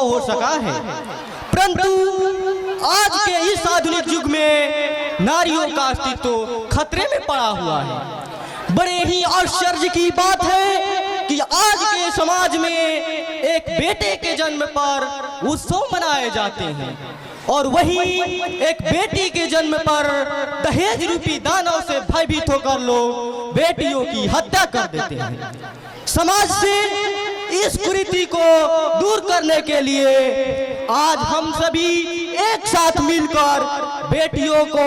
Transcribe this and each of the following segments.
संभव हो सका है। परंतु आज के इस आधुनिक युग में नारियों का अस्तित्व खतरे में पड़ा हुआ है। बड़े ही आश्चर्य की बात है कि आज के समाज में एक बेटे के जन्म पर उत्सव मनाए जाते हैं और वही एक बेटी के जन्म पर दहेज रूपी दानों से भयभीत होकर लोग बेटियों की हत्या कर देते हैं। समाज से इस कुरीति को दूर करने के लिए आज हम सभी एक साथ मिलकर बेटियों को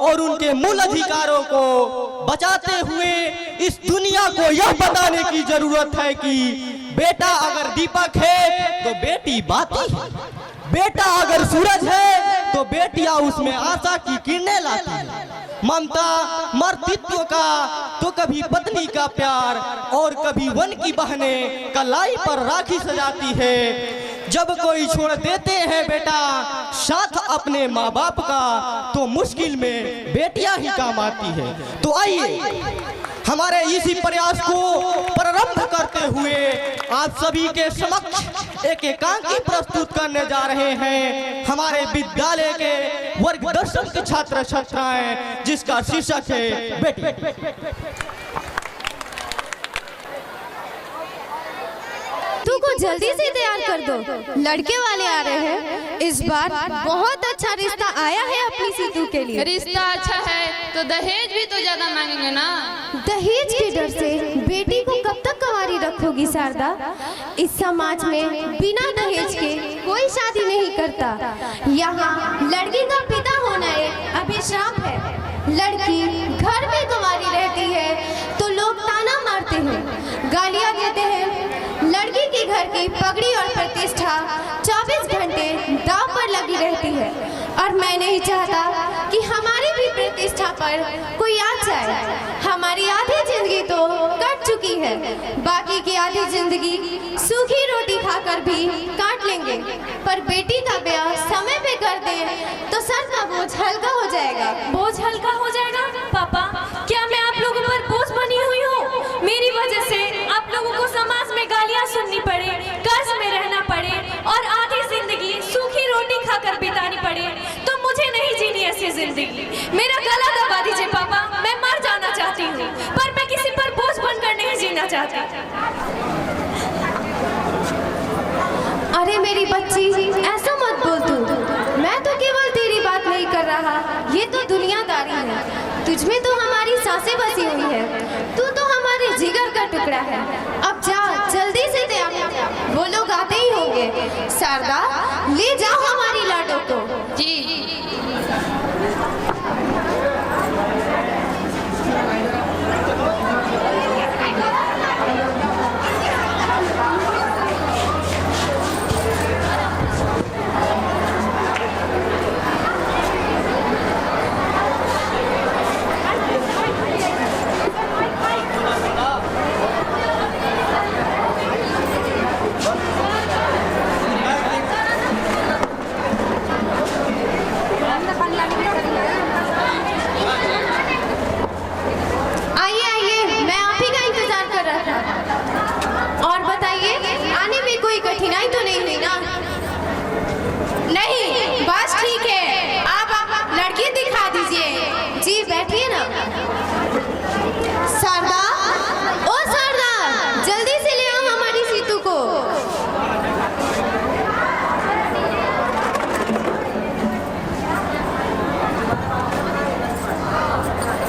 और उनके मूल अधिकारों को बचाते हुए इस दुनिया को यह बताने की जरूरत है कि बेटा अगर दीपक है तो बेटी बाती है, बेटा अगर सूरज है तो बेटियां उसमें आशा की किरणें लाती है। ममता मर्तित्व का तो कभी पत्नी का प्यार और कभी वन की बहनें कलाई पर राखी सजाती है। जब कोई छोड़ देते हैं बेटा साथ अपने माँ बाप का तो मुश्किल में बेटियां ही काम आती है। तो आइए हमारे इसी प्रयास को प्रारंभ करते हुए आप सभी के समक्ष एक एकांकी प्रस्तुत करने जा रहे हैं हमारे विद्यालय के वर्ग 10 के छात्र छात्राएं, जिसका शीर्षक है बेटी। तू को जल्दी से तैयार कर दो, लड़के वाले आ रहे हैं। इस बार बहुत अच्छा रिश्ता आया है अपनी सीतू के लिए। रिश्ता अच्छा है तो दहेज भी तो ज्यादा मांगेंगे ना। दहेज के डर से बेटी को कब तक कुंवारी रखोगी शारदा? इस समाज में बिना दहेज के कोई शादी नहीं करता। यहाँ लड़की का पिता होना एक अभिशाप है। लड़की घर में कुंवारी रहती है तो लोग ताना मारते हैं, गालियाँ देते हैं। लड़की के घर की पगड़ी और प्रतिष्ठा 24 घंटे दांव पर लगी रहती है और मैं नहीं चाहता कि हमारी भी प्रतिष्ठा पर कोई आ जाए। हमारी आधी जिंदगी तो कट चुकी है, बाकी की आधी जिंदगी सूखी रोटी खाकर भी काट लेंगे, पर बेटी का ब्याह समय पे कर दे तो सर का बोझ हल्का हो जाएगा। बोझ हल्का हो जाएगा? पापा, क्या मैं आप लोगों पर बोझ बनी हुई हूँ? मेरी वजह से आप लोगों को समाज में गालियाँ सुननी पड़े, कर्ज में रहना पड़े और आधी जिंदगी सूखी रोटी खाकर बितानी पड़े, तो मुझे नहीं जीनी ऐसी जिंदगी। मेरा गला दबा दीजिए पापा, मैं मर जाना चाहती हूँ, पर मैं किसी पर बोझ बनकर नहीं जीना चाहती। अरे मेरी बच्ची, ऐसा मत बोल तू। मैं तो केवल तेरी बात नहीं कर रहा, ये तो दुनियादारी है। तुझमें तो हमारी सांसें बसी हुई है, तू तो हमारे जिगर का टुकड़ा है। अब जा जल्दी से तैयार, वो लोग आते ही होंगे। शारदा, ले जाओ हमारी लाडो को। जी। और बताइए, आने में कोई कठिनाई तो नहीं हुई ना? नहीं, बस ठीक है। आप लड़की दिखा दीजिए। जी बैठिए ना। शारदा, ओ शारदा, जल्दी से ले आओ हमारी सीतू को।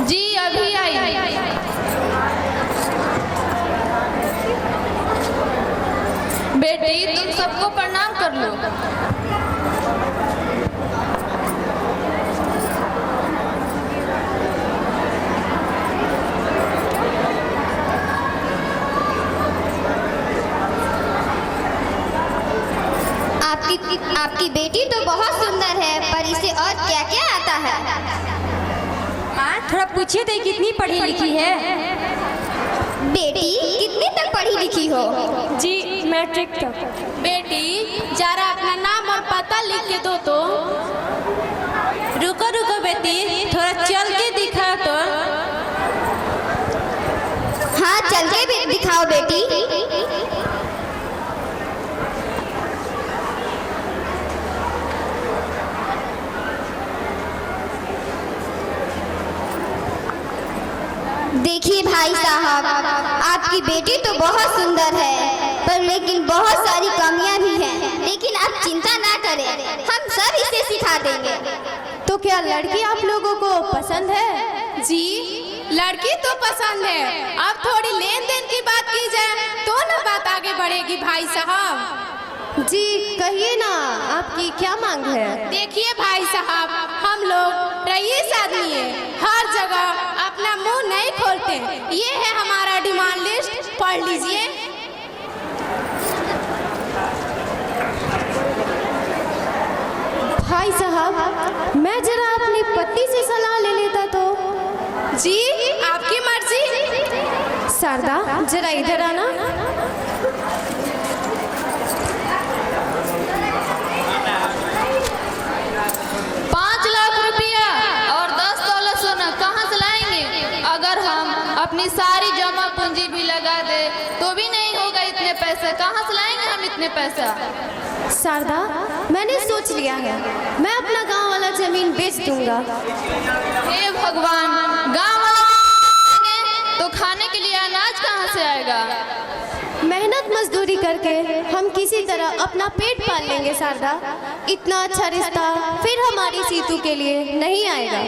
जी अभी आई। बेटी, तुम सबको प्रणाम कर लो। आपकी बेटी तो बहुत सुंदर है, पर इसे और क्या क्या आता है? माँ, थोड़ा पूछिए तो कितनी पढ़ी लिखी है? बेटी, कितनी तक पढ़ी लिखी हो? जी, मैट्रिक तक। बेटी, जरा अपना नाम और पता लिख के दो तो। रुको रुको बेटी, थोड़ा चल के दिखा तो। हाँ, चल के भी दिखाओ बेटी। देखिए भाई साहब, आपकी बेटी तो बहुत सुंदर है, पर लेकिन बहुत सारी कमियां भी हैं। लेकिन आप चिंता ना करें, हम सब इसे सिखा देंगे। तो क्या लड़की आप लोगों को पसंद है? जी, लड़की तो पसंद है। अब थोड़ी लेन देन की बात की जाए तो ना बात आगे बढ़ेगी भाई साहब। जी कहिए ना, आपकी क्या मांग है? देखिए भाई साहब, हम लोग रईस आदमी है, हर जगह अपना मुंह नहीं खोलते। ये है हमारा डिमांड लिस्ट, पढ़ लीजिए। भाई साहब, मैं जरा अपनी पत्नी से सलाह ले लेता तो। जी आपकी मर्जी। शारदा जरा इधर आना। 5 लाख रुपया और 10 तोला सोना कहाँ से लाएंगे? अगर हम अपनी सारी जमा पूंजी भी लगा दे तो भी नहीं होगा इतने पैसे। कहाँ से लाएंगे हम इतने पैसा? शारदा, मैंने सोच लिया है, मैं अपना गांव वाला जमीन बेच दूंगा। हे भगवान, गाँव वाला तो खाने के लिए अनाज कहाँ से आएगा? मेहनत मजदूरी करके हम किसी तरह अपना पेट पाल लेंगे शारदा। इतना अच्छा रिश्ता फिर हमारी सीतू के लिए नहीं आएगा।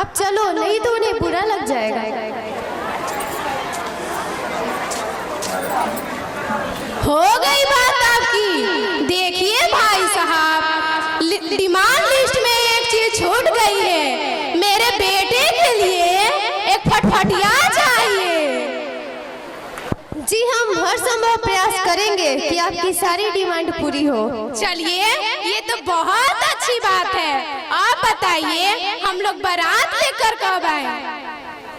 अब चलो, नहीं तो उन्हें बुरा लग जाएगा। हो गई बात आपकी। देखिए भाई साहब, डिमांड लिस्ट में एक चीज छूट गई है। मेरे बेटे के लिए एक फटफटिया चाहिए। जी हम हर संभव प्रयास करेंगे कि आपकी सारी डिमांड पूरी हो। चलिए, ये तो बहुत अच्छी बात है। आप बताइए, हम लोग बारात लेकर कब आए?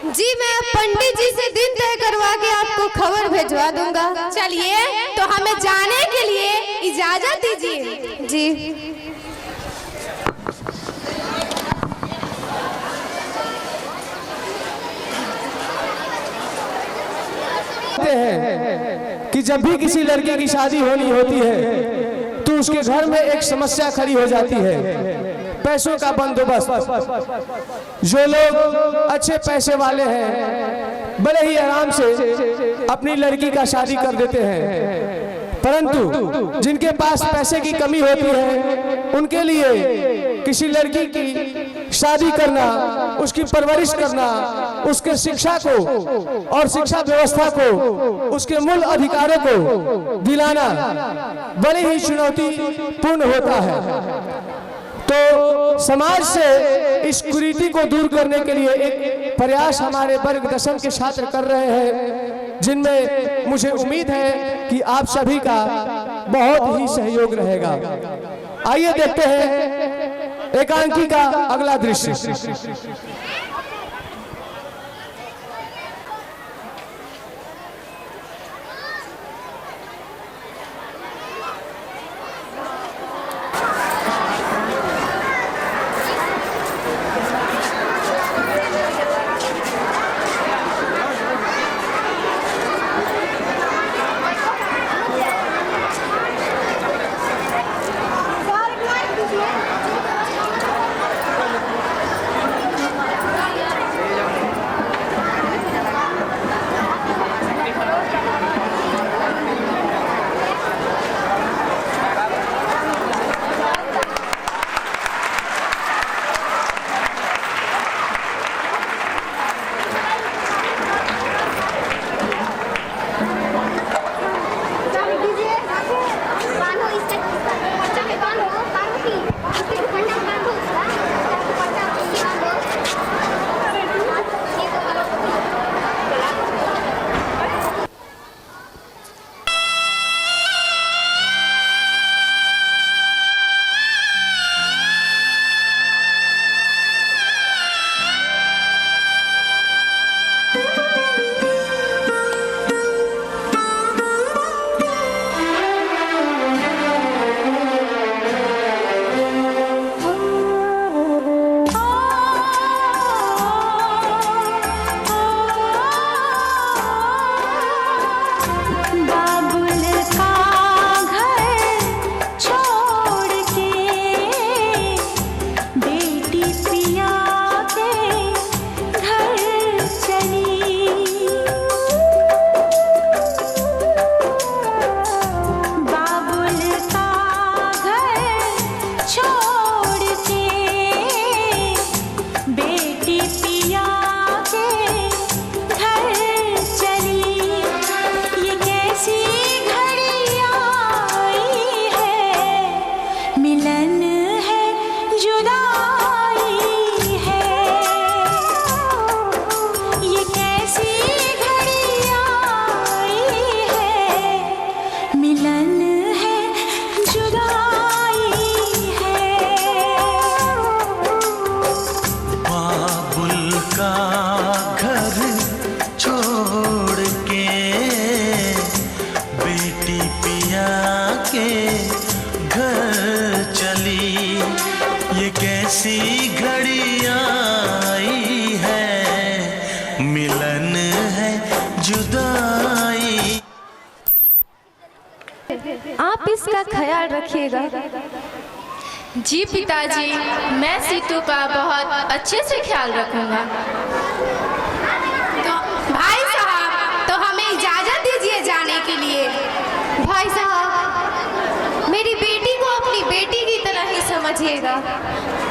जी मैं पंडित जी से दिन तय करवा के आपको खबर भिजवा दूंगा। चलिए, तो हमें जाने के लिए इजाजत दीजिए। जी हैं कि जब भी किसी लड़के की शादी होनी होती है तो उसके घर में एक समस्या खड़ी हो जाती है, पैसों का बंदोबस्त। जो लोग अच्छे पैसे वाले हैं बड़े ही आराम से अपनी लड़की का शादी कर देते हैं, परंतु जिनके पास पैसे की कमी होती है उनके लिए किसी लड़की की शादी करना, उसकी परवरिश करना, उसके शिक्षा को और शिक्षा व्यवस्था को, उसके मूल अधिकारों को दिलाना बड़ी ही चुनौतीपूर्ण होता है। तो समाज से इस कुरीति को दूर करने के लिए एक प्रयास हमारे वर्ग 10 के छात्र कर रहे हैं, जिनमें मुझे उम्मीद है कि आप सभी का बहुत ही सहयोग रहेगा। आइए देखते हैं एकांकी का अगला दृश्य। नई घड़ी आई है, मिलन है जुदाई। आप इसका ख्याल रखिएगा। जी पिताजी, मैं सीतू का बहुत अच्छे से ख्याल रखूंगा। तो भाई साहब, तो हमें इजाजत दीजिए जाने के लिए। भाई साहब, मेरी बेटी को अपनी बेटी की तरह ही समझिएगा।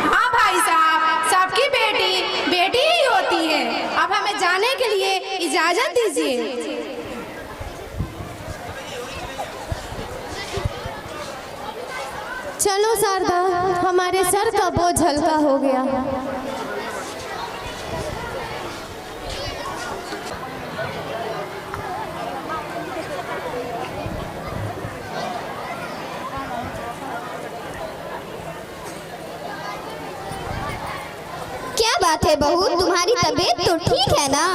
हाँ भाई साहब, सबकी बेटी बेटी ही होती है। अब हमें जाने के लिए इजाजत दीजिए। चलो शारदा, हमारे सर का बोझ हल्का हो गया। क्या बात है बहू, तुम्हारी तबीयत तो ठीक है ना?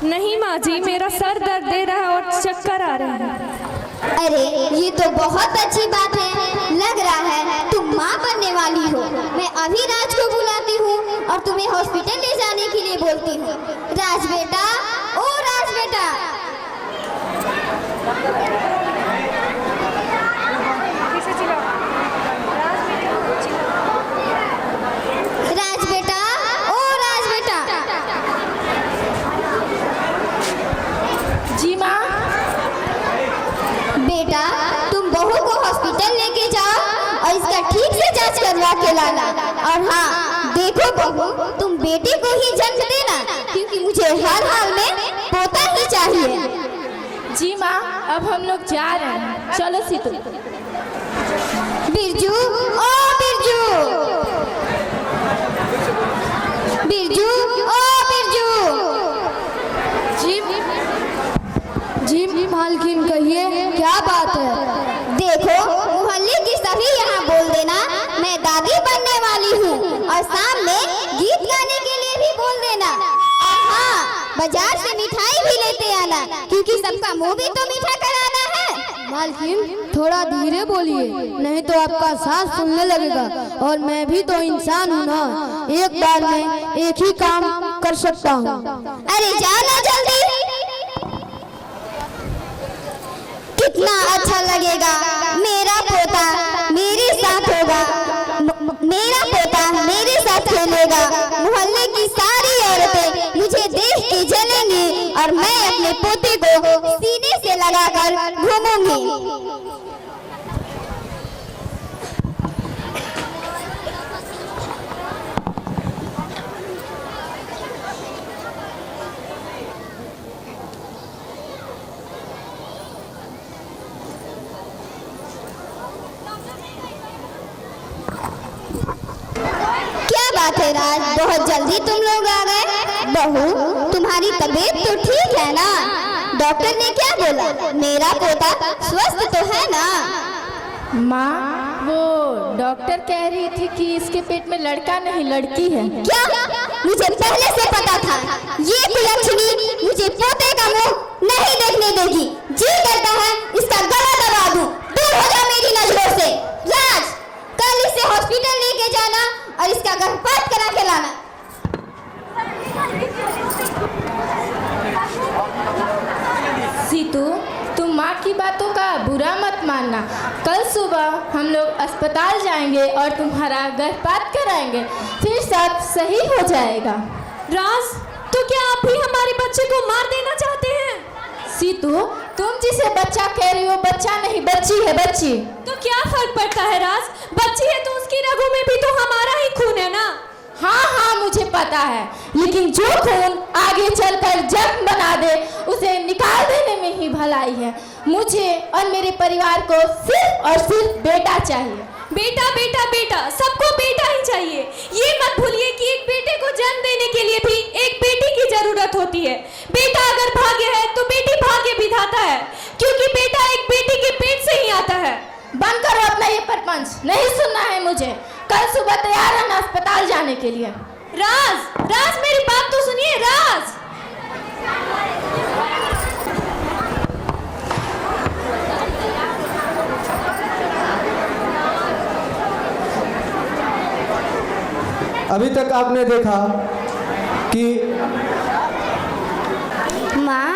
नहीं माँ जी, मेरा सर दर्द दे रहा है और चक्कर आ रहा है। अरे ये तो बहुत अच्छी बात है। लग रहा है तुम माँ बनने वाली हो। मैं अभी राज को बुलाती हूँ और तुम्हें हॉस्पिटल ले जाने के लिए बोलती हूँ। राज बेटा, ओ राज बेटा। राज बेटा, ओ राज बेटा। जी माँ। बेटा, तुम बहू को हॉस्पिटल लेके जाओ और इसका ठीक से जांच करवा के लाना। और हाँ देखो बहू, तुम बेटी को ही जन्म देना, क्योंकि मुझे हर हाल में पोता ही चाहिए। जी माँ, अब हम लोग जा रहे हैं। चलो सीतू। बिरजू, ओ बिरजू। बिरजू, ओ बिरजू। जी मालकिन, कहिए क्या बात है? देखो, मोहल्ले की सभी यहाँ बोल देना मैं दादी बनने वाली हूँ, और शाम में गीत गाने के लिए भी बोल देना। और हाँ, बाजार से मिठाई भी लेते आना, क्योंकि सबका मुंह भी तो मीठा कराना है। मालकिन, थोड़ा धीरे बोलिए, नहीं तो आपका सांस फूलने लगेगा। और मैं भी तो इंसान हूँ ना, एक बार में एक ही काम कर सकता हूँ। अरे जाना जल्दी। कितना अच्छा लगेगा, मेरा पोता मेरे साथ होगा, मेरा पोता मेरे साथ खेलेगा। मोहल्ले की सारी औरतें मुझे देख के जलेंगी और मैं अपने पोते को सीने से लगाकर घूमूंगी। क्या बात है राज, बहुत जल्दी तुम लोग आ गए। बहू, तुम्हारी तबीयत तो ठीक है ना? डॉक्टर ने क्या बोला? मेरा पोता स्वस्थ तो है ना? माँ, वो डॉक्टर कह रही थी कि इसके पेट में लड़का नहीं लड़की है। क्या? मुझे पहले से पता था। ये कुलक्षणी मुझे पोते का मुंह नहीं देखने देगी। जी करता है इसका गला दबा दूं। दूर हो जा मेरी नजरों से। राज, कल इसे हॉस्पिटल लेके जाना और इसका गर्भपात करा के लाना। सीतू, तुम माँ की बातों का बुरा मत मानना। कल सुबह हम लोग अस्पताल जाएंगे और तुम्हारा गर्भपात कराएंगे, फिर सब सही हो जाएगा। राज, तो क्या आप भी हमारे बच्चे को मार देना चाहते हैं? सीतू, तुम जिसे बच्चा कह रही हो, बच्चा नहीं बच्ची है, बच्ची। तो क्या फर्क पड़ता है राज? बच्ची है तो उसकी रगों में भी तो हमारा ही खून है ना। हाँ हाँ, मुझे पता है, लेकिन जो खून आगे चलकर जख्म बना दे उसे निकाल देने में ही भलाई है। मुझे और मेरे परिवार को सिर्फ और सिर्फ बेटा चाहिए। बेटा बेटा बेटा, सबको बेटा ही चाहिए। ये मत भूलिए कि एक बेटे को जन्म देने के लिए भी एक बेटी की जरूरत होती है। बेटा अगर भाग्य है तो बेटी भाग्य विधाता है, क्योंकि बेटा एक बेटी के पेट से ही आता है। बंद करो अपना ये परपंच, नहीं सुनना है मुझे। कल सुबह तैयार रहना अस्पताल जाने के लिए। राज, राज मेरी बात तो सुनिए राज। अभी तक आपने देखा कि माँ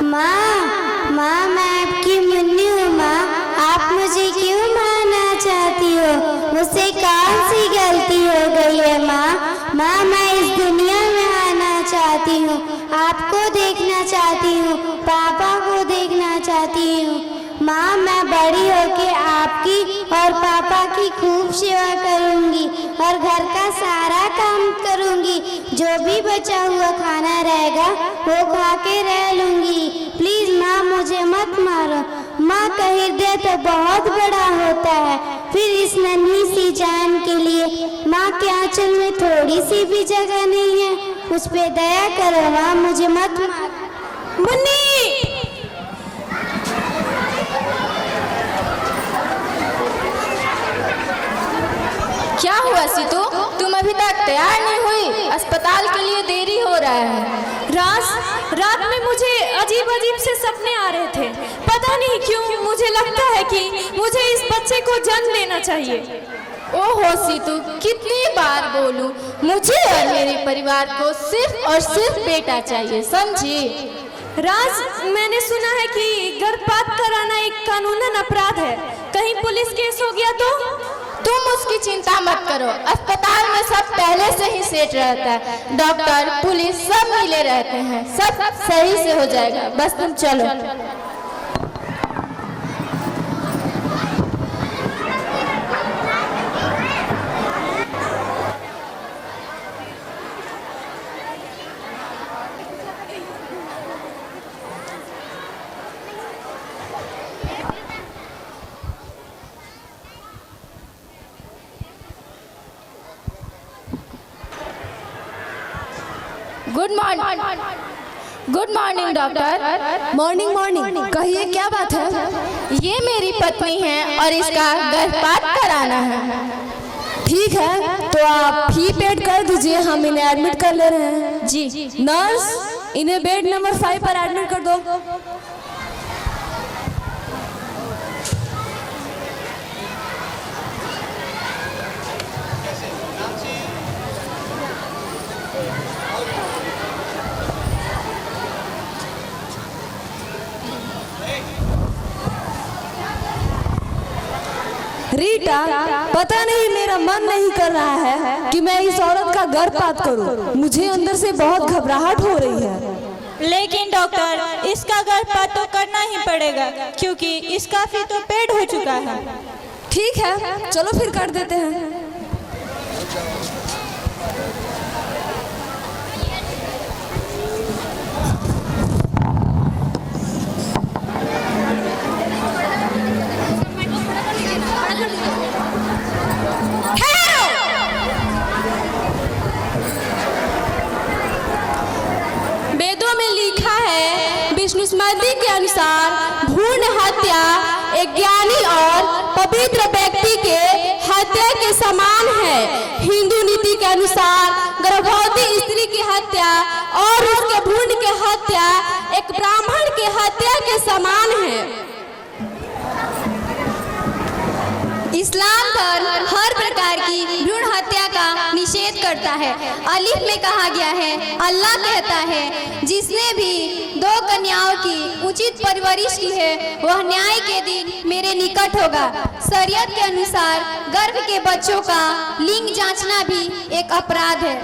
माँ माँ मैं आपकी मुन्नी हूँ। माँ आप मुझे क्यों मारना चाहती हो? मुझसे कौन सी गलती हो गई है माँ? माँ मैं इस दुनिया में आना चाहती हूँ, आपको देखना चाहती हूँ, पापा को देखना चाहती हूँ। माँ मैं बड़ी होके आपकी और पापा की खूब सेवा करूँगी और घर का सारा काम करूँगी। जो भी बचा हुआ खाना रहेगा वो खा के रह लूँगी। प्लीज़ माँ मुझे मत मारो। माँ का हृदय तो बहुत बड़ा होता है, फिर इस नन्ही सी जान के लिए माँ के आंचल में थोड़ी सी भी जगह नहीं है। मुझ पे दया करो माँ, मुझे मत मारो। मुन्नी, क्या हुआ सीतू? तुम अभी तक तैयार नहीं हुई? अस्पताल के लिए देरी हो रहा है। रात में मुझे अजीब अजीब से सपने आ रहे थे। पता नहीं क्यों मुझे लगता है कि मुझे इस बच्चे को जन्म देना चाहिए। ओहो सीतू, कितनी बार बोलूं, मुझे और मेरे परिवार को सिर्फ और सिर्फ बेटा चाहिए, समझी? राज, मैंने सुना है कि गर्भपात कराना एक कानूनन अपराध है। कहीं पुलिस केस हो गया तो? तुम उसकी चिंता मत करो, अस्पताल में सब पहले से ही सेट रहता है, डॉक्टर पुलिस सब मिले रहते हैं, सब सही से हो जाएगा, बस तुम चलो। Good morning doctor. Morning morning, कहिए क्या बात है? ये मेरी पत्नी है और इसका गर्भपात कराना है। ठीक है, तो आप फी पेड कर दीजिए, हम इन्हें एडमिट कर ले रहे हैं। जी नर्स, इन्हें बेड नंबर 5 पर एडमिट कर दो। रीटा, पता नहीं मेरा मन नहीं कर रहा है कि मैं इस औरत का गर्भपात करूं। मुझे अंदर से बहुत घबराहट हो रही है। लेकिन डॉक्टर, इसका गर्भपात तो करना ही पड़ेगा क्योंकि इसका फी तो पेड हो चुका है। ठीक है, चलो फिर कर देते हैं। स्मृति के अनुसार भ्रूण हत्या एक ज्ञानी और पवित्र व्यक्ति के हत्या के समान है। हिंदू नीति के अनुसार गर्भवती स्त्री की हत्या और उसके भ्रूण की हत्या एक ब्राह्मण की हत्या के समान है। इस्लाम धर्म हर प्रकार की भ्रूण हत्या का निषेध करता है। अलीफ में कहा गया है, अल्लाह कहता है, जिसने भी 2 कन्याओं की उचित परवरिश की है वह न्याय के दिन मेरे निकट होगा। शरीयत के अनुसार गर्भ के बच्चों का लिंग जांचना भी एक अपराध है।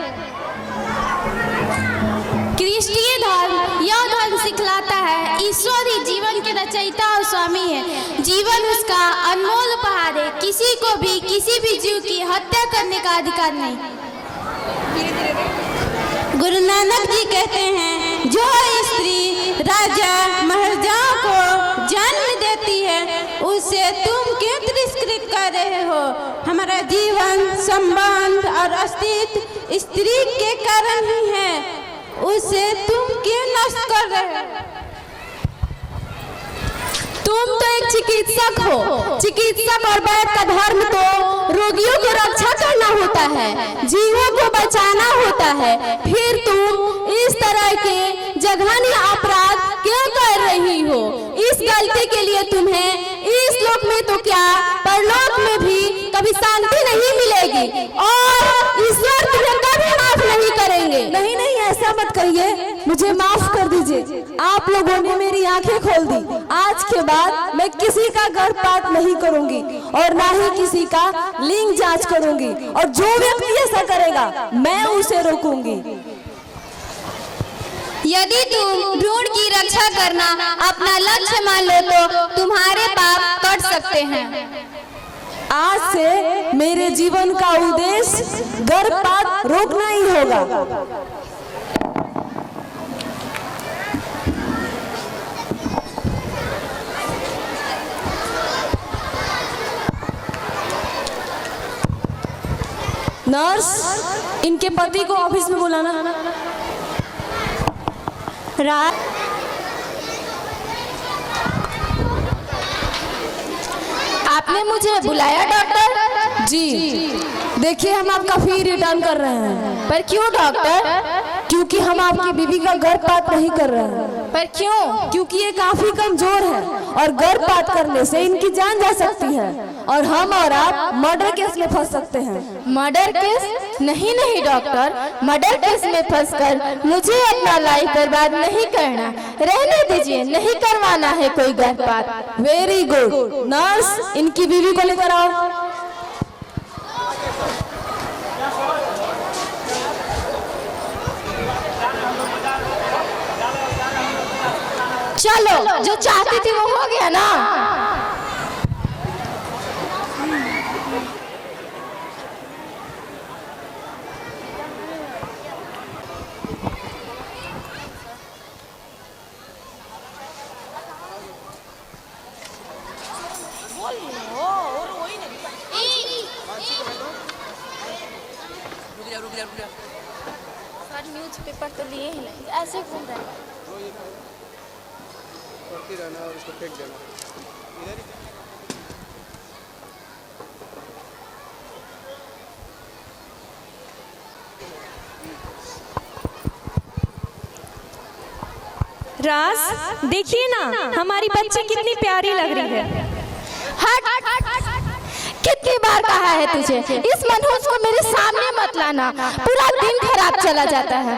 क्रिस्टीय धर्म यह धर्म सिखलाता है ईश्वर ही जीवन के रचयिता और स्वामी है। जीवन उसका अनमोल उपहार है। किसी को भी किसी भी जीव की हत्या करने का अधिकार नहीं। गुरु नानक जी कहते हैं, जो स्त्री राजा महाराजाओं को जन्म देती है उसे तुम क्यों तिरस्कृत कर रहे हो? हमारा जीवन, संबंध और अस्तित्व स्त्री के कारण ही है, उसे तुम क्यों नष्ट कर रहे हो? तुम तो एक चिकित्सक हो। चिकित्सक और वैद्य का धर्म तो रोगियों को रक्षा करना होता है, जीवों को बचाना होता है। फिर तुम इस तरह के जघन्य अपराध क्यों कर रही हो? इस गलती के लिए तुम्हें इस लोक में तो क्या परलोक में भी कभी शांति नहीं मिलेगी और ईश्वर ऐसा मत कहिए, मुझे माफ कर दीजिए। आप लोगों ने मेरी आंखें खोल दी। आज के बाद मैं किसी का गर्भपात नहीं करूंगी और ना ही किसी का लिंग जांच करूंगी, और जो व्यक्ति ऐसा करेगा मैं उसे रोकूंगी। यदि तुम भ्रूण की रक्षा करना अपना लक्ष्य मान लो तो तुम्हारे पाप कट सकते हैं। आज से मेरे जीवन का उद्देश्य गर्भपात रोकना ही होगा। नर्स, इनके पति को ऑफिस में बुलाना। आपने मुझे बुलाया डॉक्टर? जी, देखिए हम आपका फी रिटर्न कर रहे हैं। पर क्यों डॉक्टर? क्योंकि हम आपकी बीवी का गर्भपात नहीं कर रहे हैं। पर क्यों? क्योंकि ये काफी कमजोर है और गर्भपात करने से इनकी जान जा सकती है और हम और आप मर्डर केस में फंस सकते हैं। Murder case? नहीं नहीं डॉक्टर, मर्डर केस में फंसकर मुझे अपना लाइफ बर्बाद नहीं करना। रहने दीजिए, नहीं करवाना है कोई गर्भपात। Very good. नर्स, इनकी बीवी को लेकर आओ। चलो, जो चाहती थी वो हो गया ना। न्यूज पेपर तो लिए ही नहीं, ऐसे घूम रहे हैं। पढ़ती रहना और उसको फेंक देना। राज, देखिए ना हमारी बच्ची कितनी प्यारी लग रही है। हट हट हट हट। कितनी बार कहा है तुझे इस मनहूस को मेरे सामने मत लाना, पूरा दिन खराब चला जाता है।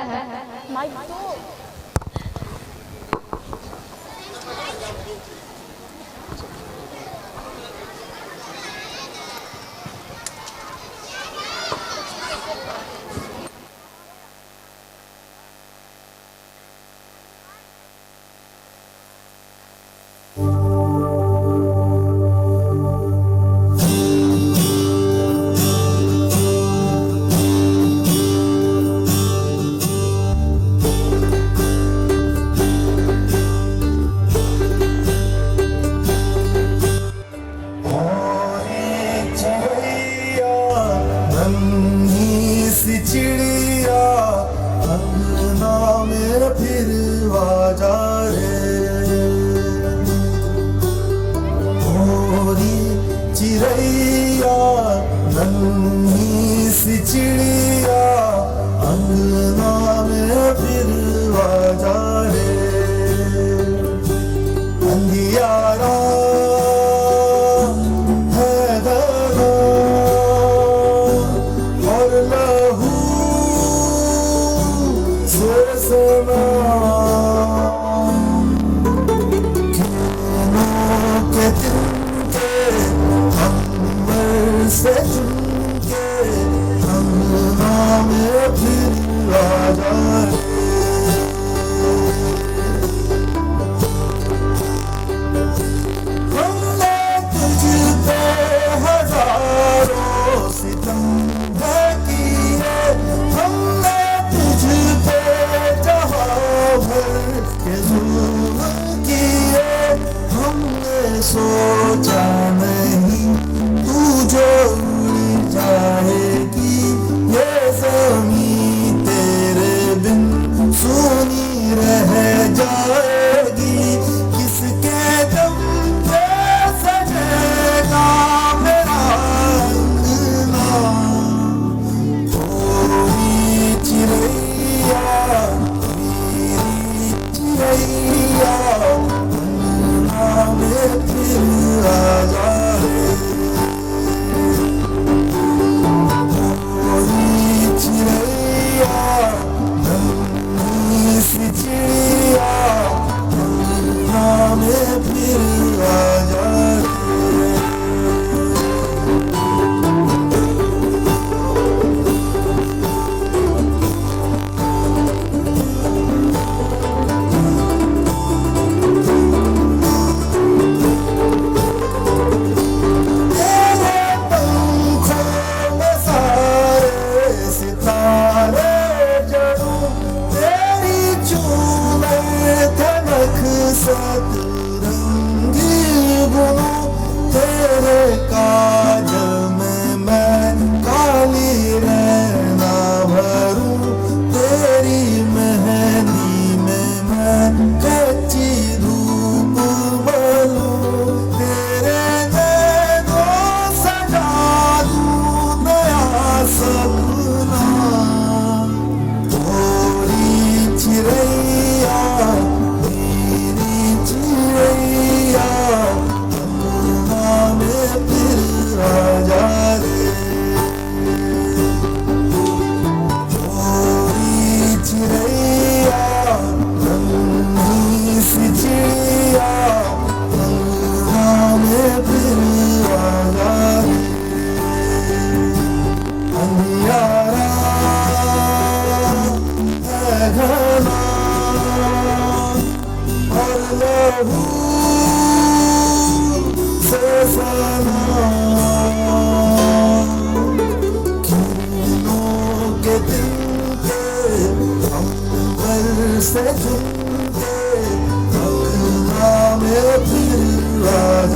रंगी बुनूं तेरे काजल में मैं काली रहना भरूं तेरी मेहंदी में मैं कच्ची धूप बनूं तेरे नैनों सजा दूं नया सपना थोड़ी चिड़ैया मेरी चिड़ैया अंगना में फिर आ जा रे थोड़ी चिड़ैया रंगी सी चिड़िया अंगना में फिर आ जा रे अंधियारा है घना और लहू से सना किरणों के दिन के अंबर से झुमके अंगना में फिर आ